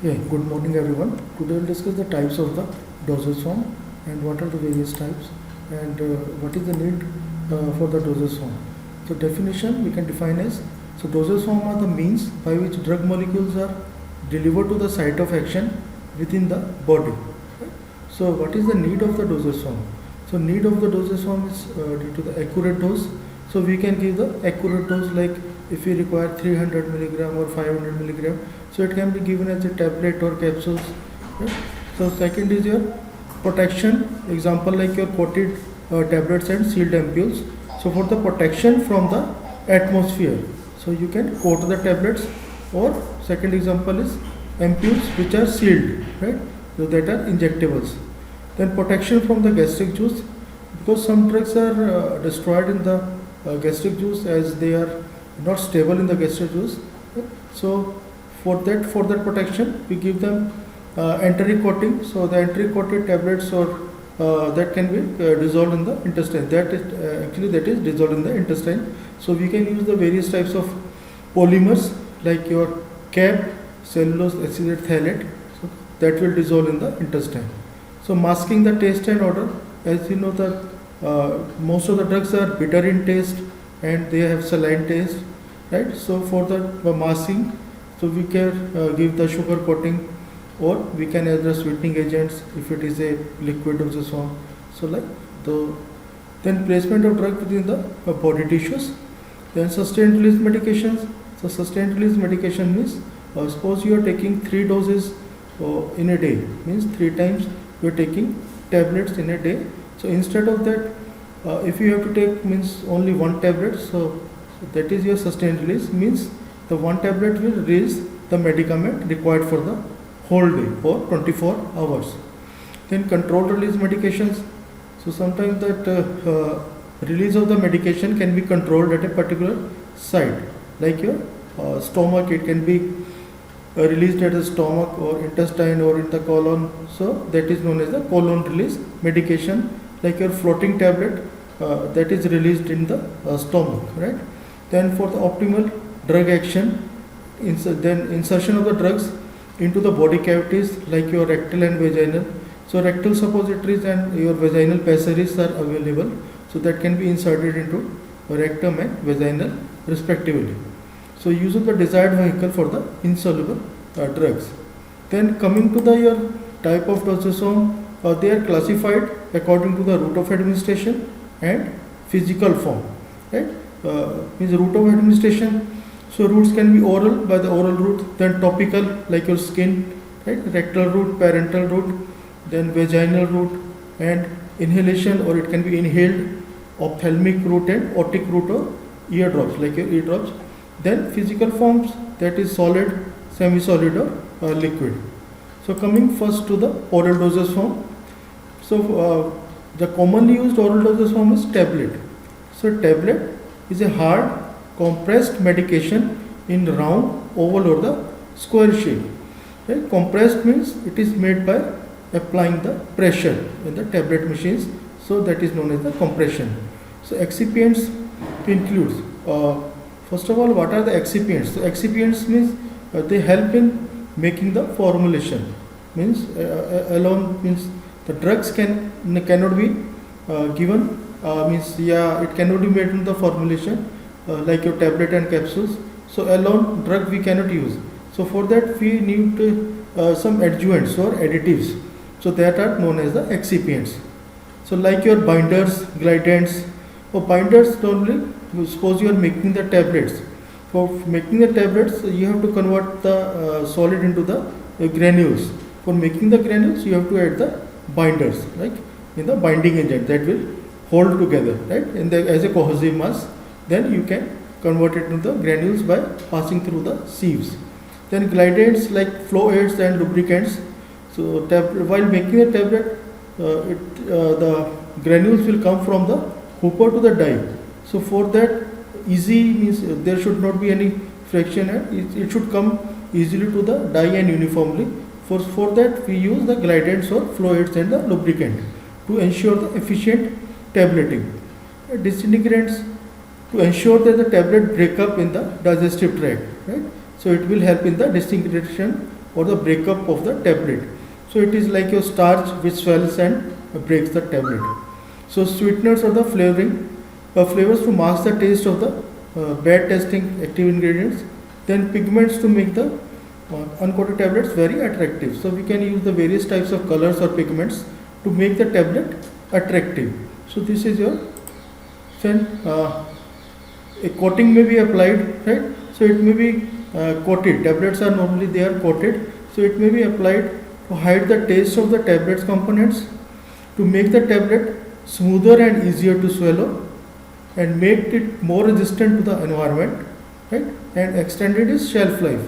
Yeah, good morning everyone. Today we'll discuss the types of the dosage form and what are the various types and what is the need for the dosage form. So definition we can define as, so dosage form are the means by which drug molecules are delivered to the site of action within the body. Right? So what is the need of the dosage form? So need of the dosage form is due to the accurate dose. So we can give the accurate dose, like if we require 300 milligram or 500 milligram, so it can be given as a tablet or capsules. Right? So second is your protection, example like your coated tablets and sealed ampoules. So for the protection from the atmosphere, so you can coat the tablets, or second example is ampoules which are sealed, right? So that are injectables. Then protection from the gastric juice, because some drugs are destroyed in the gastric juice as they are not stable in the gastric juice. Right? So for that protection we give them enteric coating. So the enteric coated tablets or that can be dissolved in the intestine. That is dissolved in the intestine. So we can use the various types of polymers like your cap, cellulose acetate phthalate. So that will dissolve in the intestine. So masking the taste and odor, as you know that most of the drugs are bitter in taste and they have saline taste, right? So for the masking, so we can give the sugar coating, or we can add the sweetening agents if it is a liquid dosage form. So like then placement of drug within the body tissues. Then sustained release medications. So sustained release medication means suppose you are taking 3 doses in a day, means 3 times you are taking tablets in a day. So instead of that, if you have to take means only 1 tablet, so that is your sustained release, means the 1 tablet will release the medicament required for the whole day or 24 hours. Then controlled release medications. So sometimes that release of the medication can be controlled at a particular site, like your stomach. It can be released at the stomach or intestine or in the colon. So that is known as the colon release medication. Like your floating tablet, that is released in the stomach, right? Then for the optimal drug action, then insertion of the drugs into the body cavities like your rectal and vaginal. So rectal suppositories and your vaginal passages are available. So that can be inserted into rectum and vaginal respectively. So use of the desired vehicle for the insoluble drugs. Then coming to the your type of dosage form, they are classified according to the route of administration and physical form, right? Means route of administration. So routes can be oral, by the oral route, then topical like your skin, right? Rectal route, parental route, then vaginal route, and inhalation, or it can be inhaled, ophthalmic route and otic route, or eardrops like your eardrops. Then physical forms, that is solid, semi-solid, or liquid. So coming first to the oral dosage form. So the commonly used oral dosage form is tablet. So tablet is a hard compressed medication in round, oval, or the square shape. Right? Compressed means it is made by applying the pressure in the tablet machines. So that is known as the compression. So excipients includes, first of all, what are the excipients? So excipients means they help in making the formulation. Means alone means the drugs cannot be given. It cannot be made in the formulation like your tablet and capsules. So alone drug we cannot use. So for that we need some adjuvants or additives. So that are known as the excipients. So like your binders, glidants. For binders only, suppose you are making the tablets. For making the tablets, you have to convert the solid into the granules. For making the granules, you have to add the binders, like in the binding agent that will hold together, right? As a cohesive mass. Then you can convert it into the granules by passing through the sieves. Then glidants like flow aids and lubricants. So while making a tablet, the granules will come from the hooper to the die. So for that, easy means there should not be any friction, and it should come easily to the die and uniformly. For that we use the glidants or flow aids and the lubricant to ensure the efficient tableting. Disintegrants to ensure that the tablet break up in the digestive tract, right? So it will help in the disintegration or the breakup of the tablet. So it is like your starch which swells and breaks the tablet. So sweeteners or the flavors to mask the taste of the bad tasting active ingredients. Then pigments to make the uncoated tablets very attractive. So we can use the various types of colors or pigments to make the tablet attractive. So this is your then a coating may be applied, right? So it may be coated. Tablets are normally they are coated. So it may be applied to hide the taste of the tablet's components, to make the tablet smoother and easier to swallow, and make it more resistant to the environment, right? And extended its shelf life.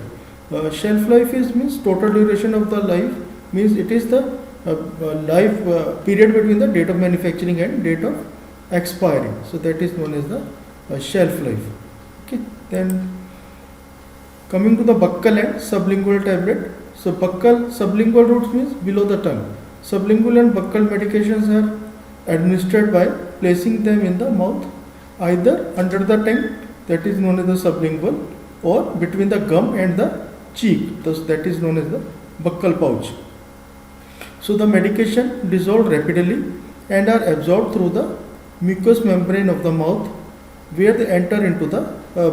Shelf life is means total duration of the life, means it is the life period between the date of manufacturing and date of expiry. So that is known as the shelf life. Okay. Then coming to the buccal and sublingual tablet. So buccal sublingual routes means below the tongue. Sublingual and buccal medications are administered by placing them in the mouth, either under the tongue, that is known as the sublingual, or between the gum and the cheek, thus that is known as the buccal pouch. So the medication dissolve rapidly and are absorbed through the mucous membrane of the mouth, where they enter into the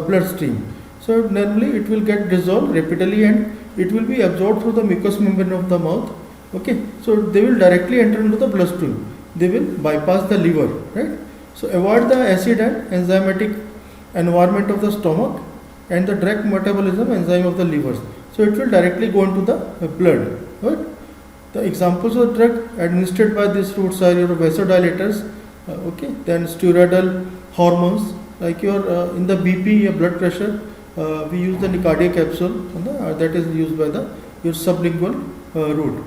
bloodstream. So normally it will get dissolved rapidly and it will be absorbed through the mucous membrane of the mouth. Okay, so they will directly enter into the bloodstream. They will bypass the liver, right? So avoid the acid and enzymatic environment of the stomach and the direct metabolism enzyme of the livers. So it will directly go into the blood, right? The examples of drug administered by these routes are your vasodilators, okay, then steroidal hormones, like your in the BP, your blood pressure, we use the Nicardia capsule, that is used by the your sublingual route.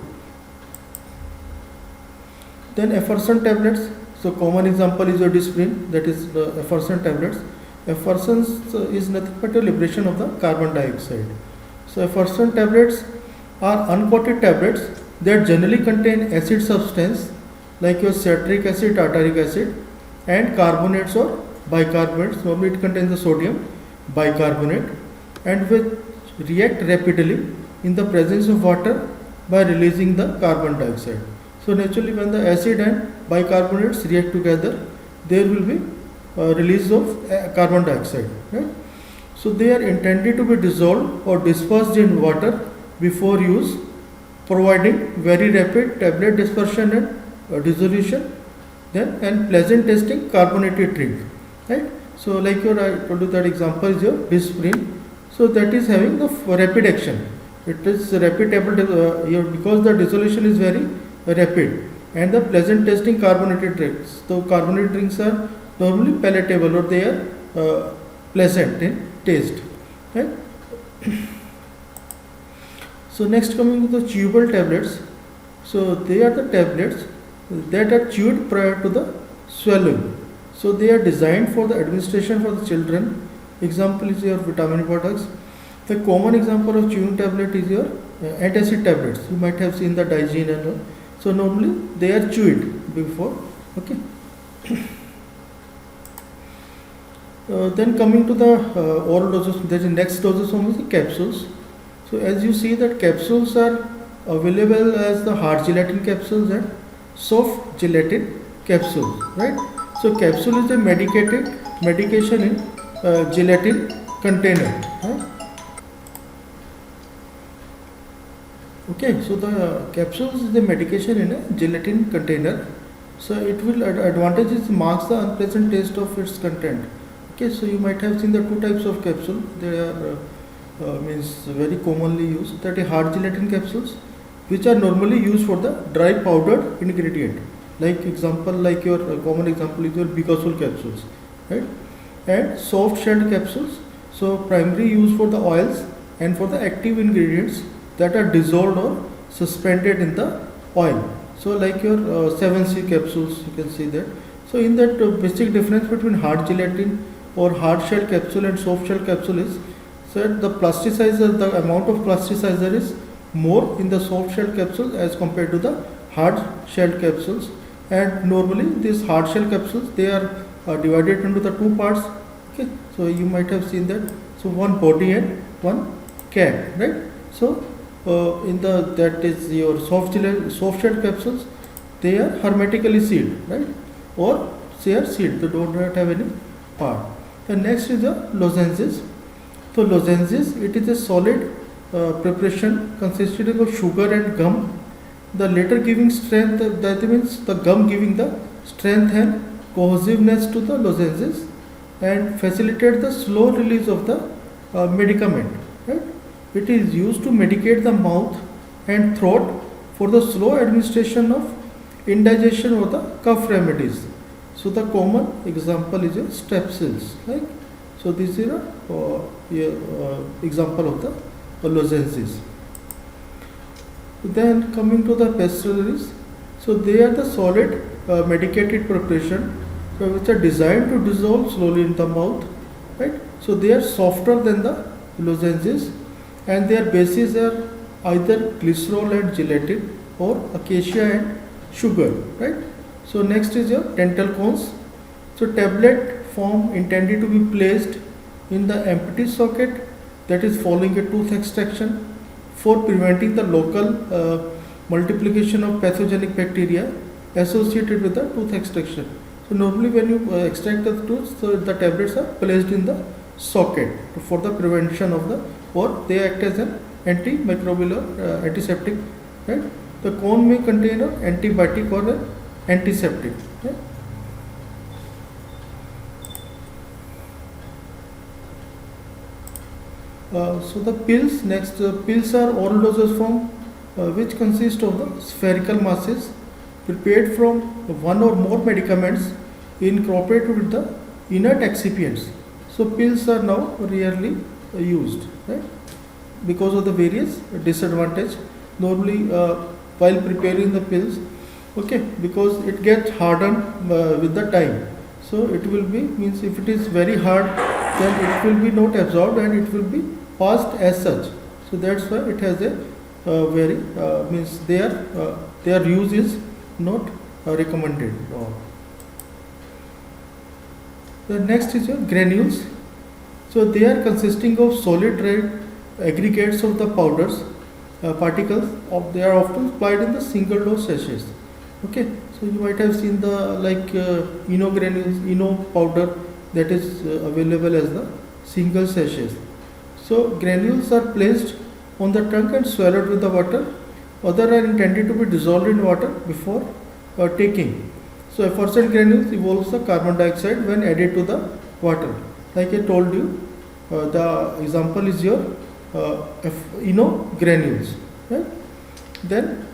Then effervescent tablets. So common example is your Disprin, that is the effervescent tablets. Effervescence is nothing but a liberation of the carbon dioxide. So effervescent tablets are uncoated tablets that generally contain acid substance like your citric acid, tartaric acid, and carbonates or bicarbonates. Normally it contains the sodium bicarbonate, and which react rapidly in the presence of water by releasing the carbon dioxide. So naturally when the acid and bicarbonates react together, there will be release of carbon dioxide, right? So they are intended to be dissolved or dispersed in water before use, providing very rapid tablet dispersion and dissolution, then and pleasant tasting carbonated drink, right? So like your I told you that example is your Disprin. So that is having the rapid action. It is rapid tablet because the dissolution is very rapid, and the pleasant tasting carbonated drinks. So carbonated drinks are normally palatable, or they are pleasant in taste, right? So next coming to the chewable tablets. So they are the tablets that are chewed prior to the swallowing. So they are designed for the administration for the children. Example is your vitamin products. The common example of chewing tablet is your antacid tablets. You might have seen the Digene and all. So normally they are chewed before. Okay. Then coming to the oral dosage, there is the next dosage form is the capsules. So as you see that capsules are available as the hard gelatin capsules and soft gelatin capsules, right? So capsule is a medication in gelatin container, right? Okay, so the capsules is the medication in a gelatin container. So it will advantages marks the unpleasant taste of its content. Okay, so you might have seen the two types of capsule. They are means very commonly used. That is hard gelatin capsules, which are normally used for the dry powdered ingredient. Like example, like your common example is your Bicasol capsules, right? And soft shelled capsules. So primary use for the oils and for the active ingredients that are dissolved or suspended in the oil. So like your 7C capsules, you can see that. So in that basic difference between hard gelatin or hard shell capsule and soft shell capsule is that the plasticizer, the amount of plasticizer is more in the soft shell capsule as compared to the hard shell capsules. And normally these hard shell capsules, they are divided into the two parts. Okay, so you might have seen that. So one body and one cap, right? So in the that is your soft shell capsules, they are hermetically sealed, right? Or they are sealed, they do not have any part. The next is the lozenges. So lozenges, it is a solid preparation consisting of sugar and gum. The latter giving strength, that means the gum giving the strength and cohesiveness to the lozenges and facilitate the slow release of the medicament. Right? It is used to medicate the mouth and throat for the slow administration of indigestion or the cough remedies. So the common example is a strepsils. Right? So this is a example of the lozenges. Then coming to the pastilleries, so they are the solid medicated preparation which are designed to dissolve slowly in the mouth, right? So they are softer than the lozenges and their bases are either glycerol and gelatin or acacia and sugar, right? So next is your dental cones. So tablet form intended to be placed in the empty socket, that is following a tooth extraction, for preventing the local multiplication of pathogenic bacteria associated with the tooth extraction. So normally when you extract the tooth, so the tablets are placed in the socket for the prevention of the, or they act as an antimicrobial or antiseptic, right? The cone may contain an antibiotic or an antiseptic. Right? So the pills, next pills are oral dosage form which consist of the spherical masses prepared from one or more medicaments incorporated with the inert excipients. So pills are now rarely used, right? Because of the various disadvantage. Normally while preparing the pills, okay, because it gets hardened with the time. So it will be, means if it is very hard, then it will be not absorbed and it will be passed as such. So that's why it has a very means their use is not recommended. The next is your granules. So they are consisting of solid dry aggregates of the powders particles. They are often supplied in the single dose sachets. Okay, so you might have seen the like Eno granules, Eno powder that is available as the single sachets. So granules are placed on the tongue and swallowed with the water. Other are intended to be dissolved in water before taking. So effervescent granules evolves the carbon dioxide when added to the water. Like I told you, the example is your Eno granules. Right? Then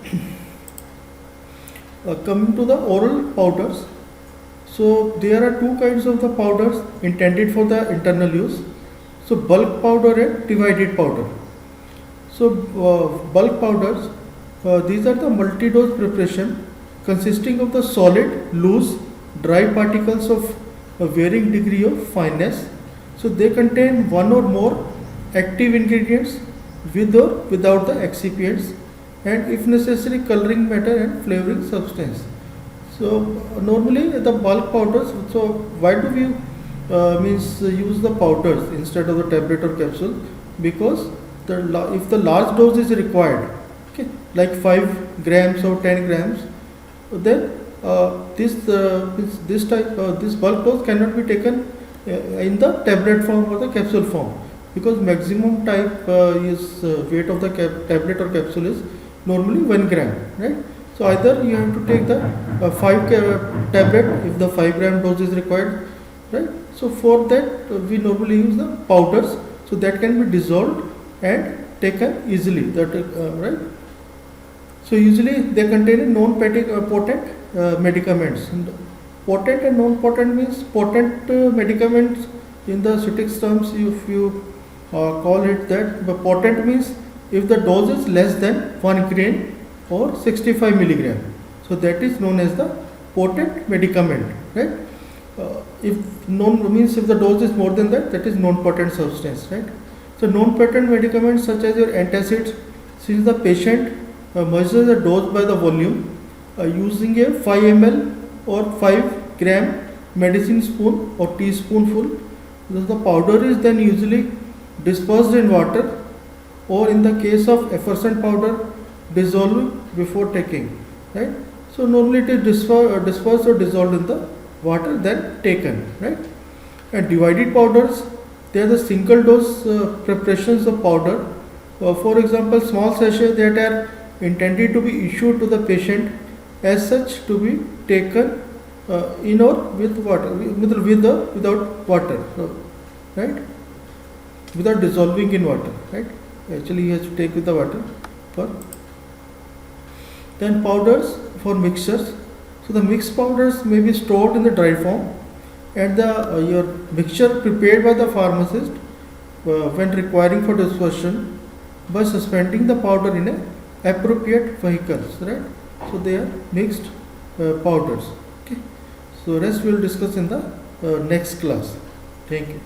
coming to the oral powders. So there are two kinds of the powders intended for the internal use. So bulk powder and divided powder. So bulk powders, these are the multi-dose preparation consisting of the solid, loose, dry particles of a varying degree of fineness. So they contain one or more active ingredients with or without the excipients and if necessary coloring matter and flavoring substance. So normally the bulk powders, so why do we use the powders instead of the tablet or capsule? Because if the large dose is required, okay, like 5 grams or 10 grams, then this bulk dose cannot be taken in the tablet form or the capsule form, because maximum type is weight of the tablet or capsule is normally 1 gram, right? So either you have to take the 5 tablet if the 5 gram dose is required, right? So for that we normally use the powders, so that can be dissolved and taken easily. That right? So usually they contain a non-potent medicaments. Potent and non-potent means potent medicaments in the aesthetics terms. If you call it that, but potent means if the dose is less than 1 grain or 65 milligram. So that is known as the potent medicament, right? If the dose is more than that, that is non-potent substance, right? So non-potent medicaments such as your antacids, since the patient measures the dose by the volume using a 5 ml or 5 gram medicine spoon or teaspoonful, the powder is then usually dispersed in water or in the case of effervescent powder, dissolve before taking, right? So normally it is dispersed or dissolved in the water then taken, right? And divided powders, they are the single dose preparations of powder. For example, small sachets that are intended to be issued to the patient as such to be taken in or with water, without water, right? Without dissolving in water, right? Actually, you have to take with the water. For then powders for mixtures. So the mixed powders may be stored in the dry form, and the your mixture prepared by the pharmacist when requiring for dispersion by suspending the powder in a appropriate vehicles, right? So they are mixed powders. Okay. So rest we will discuss in the next class. Thank you.